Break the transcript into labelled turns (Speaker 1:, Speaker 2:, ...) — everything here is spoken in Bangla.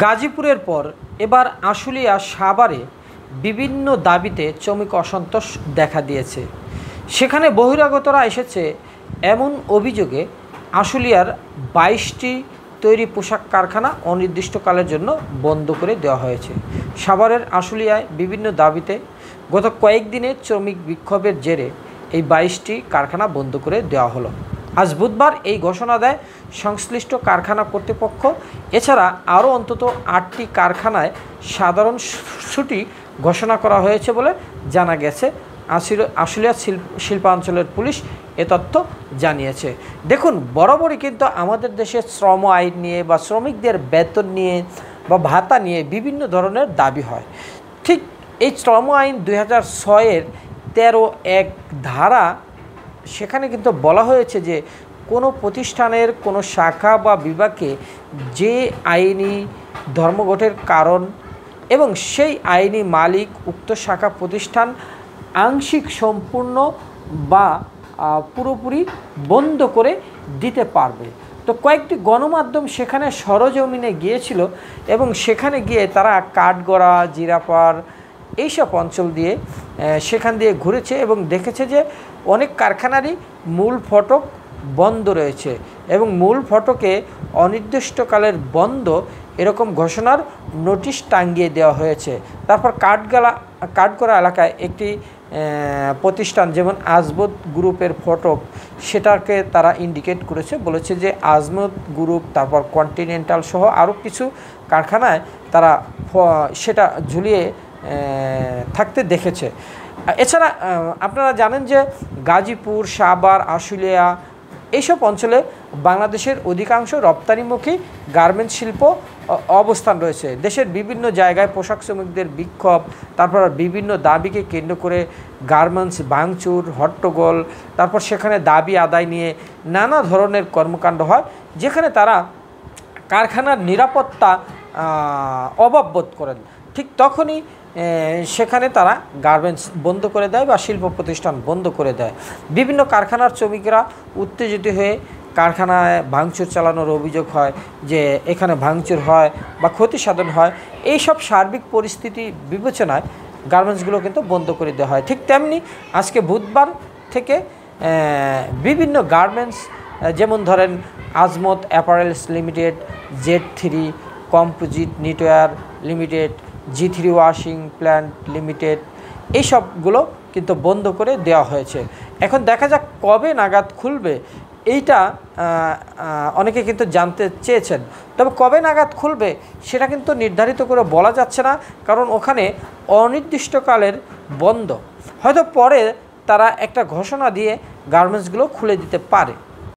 Speaker 1: গাজীপুরের পর এবার আশুলিয়া সাভারে বিভিন্ন দাবিতে শ্রমিক অসন্তোষ দেখা দিয়েছে। সেখানে বহিরাগতরা এসেছে এমন অভিযোগে আশুলিয়ার ২২টি তৈরি পোশাক কারখানা অনির্দিষ্টকালের জন্য বন্ধ করে দেওয়া হয়েছে। সাভারের আশুলিয়ায় বিভিন্ন দাবিতে গত কয়েকদিনে শ্রমিক বিক্ষোভের জেরে এই ২২টি কারখানা বন্ধ করে দেওয়া হলো। আজ বুধবার এই ঘোষণা দেয় সংশ্লিষ্ট কারখানা কর্তৃপক্ষ। এছাড়া আরও অন্তত ৮টি কারখানায় সাধারণ ছুটি ঘোষণা করা হয়েছে বলে জানা গেছে। আশুলিয়া শিল্পাঞ্চলের পুলিশ এ তথ্য জানিয়েছে। দেখুন, বরাবরই কিন্তু আমাদের দেশে শ্রম আইন নিয়ে বা শ্রমিকদের বেতন নিয়ে বা ভাতা নিয়ে বিভিন্ন ধরনের দাবি হয়। ঠিক এই শ্রম আইন ২০০৬-এর ১৩(১) ধারা, সেখানে কিন্তু বলা হয়েছে যে কোনো প্রতিষ্ঠানের কোনো শাখা বা বিভাগে যে আইনি ধর্মঘটের কারণ এবং সেই আইনি মালিক উক্ত শাখা প্রতিষ্ঠান আংশিক, সম্পূর্ণ বা পুরোপুরি বন্ধ করে দিতে পারবে। তো কয়েকটি গণমাধ্যম সেখানে সরজমিনে গিয়েছিল এবং সেখানে গিয়ে তারা কাঠগড়া, জিরাপাড় এইসব অঞ্চল দিয়ে সেখান দিয়ে ঘুরেছে এবং দেখেছে যে অনেক কারখানারই মূল ফটক বন্ধ রয়েছে এবং মূল ফটকে অনির্দিষ্টকালের বন্ধ এরকম ঘোষণার নোটিশ টাঙিয়ে দেওয়া হয়েছে। তারপর কাঠগড়া এলাকায় একটি প্রতিষ্ঠান যেমন আজমত গ্রুপের ফটক, সেটাকে তারা ইন্ডিকেট করেছে, বলেছে যে আজমত গ্রুপ, তারপর কন্টিনেন্টাল সহ আরও কিছু কারখানায় তারা সেটা ঝুলিয়ে থাকতে দেখেছে। এছাড়া আপনারা জানেন যে গাজীপুর, সাভার, আশুলিয়া এইসব অঞ্চলে বাংলাদেশের অধিকাংশ রপ্তানিমুখী গার্মেন্টস শিল্প অবস্থান রয়েছে। দেশের বিভিন্ন জায়গায় পোশাক শ্রমিকদের বিক্ষোভ, তারপর বিভিন্ন দাবিকে কেন্দ্র করে গার্মেন্টস ভাঙচুর, হট্টগোল, তারপর সেখানে দাবি আদায় নিয়ে নানা ধরনের কর্মকাণ্ড হয়, যেখানে তারা কারখানার নিরাপত্তা অভাব বোধ করেন। ঠিক তখনই সেখানে তারা গার্মেন্টস বন্ধ করে দেয় বা শিল্প প্রতিষ্ঠান বন্ধ করে দেয়। বিভিন্ন কারখানার শ্রমিকরা উত্তেজিত হয়ে কারখানায় ভাঙচুর চালানোর অভিযোগ হয়, যে এখানে ভাঙচুর হয় বা ক্ষতি সাধন হয়। এইসব সার্বিক পরিস্থিতি বিবেচনায় গার্মেন্টসগুলো কিন্তু বন্ধ করে দেওয়া হয়। ঠিক তেমনি আজকে বুধবার থেকে বিভিন্ন গার্মেন্টস, যেমন ধরেন Azmat apparels limited, Z3 composite knitwear limited, G3 washing plant limited, এইসবগুলো কিন্তু বন্ধ করে দেওয়া হয়েছে। এখন দেখা যাক কবে নাগাদ খুলবে, এইটা অনেকে কিন্তু জানতে চেয়েছেন। তবে কবে নাগাদ খুলবে সেটা কিন্তু নির্ধারিত করে বলা যাচ্ছে না, কারণ ওখানে অনির্দিষ্টকালের বন্ধ। হয়তো পরে তারা একটা ঘোষণা দিয়ে গার্মেন্টসগুলো খুলে দিতে পারে।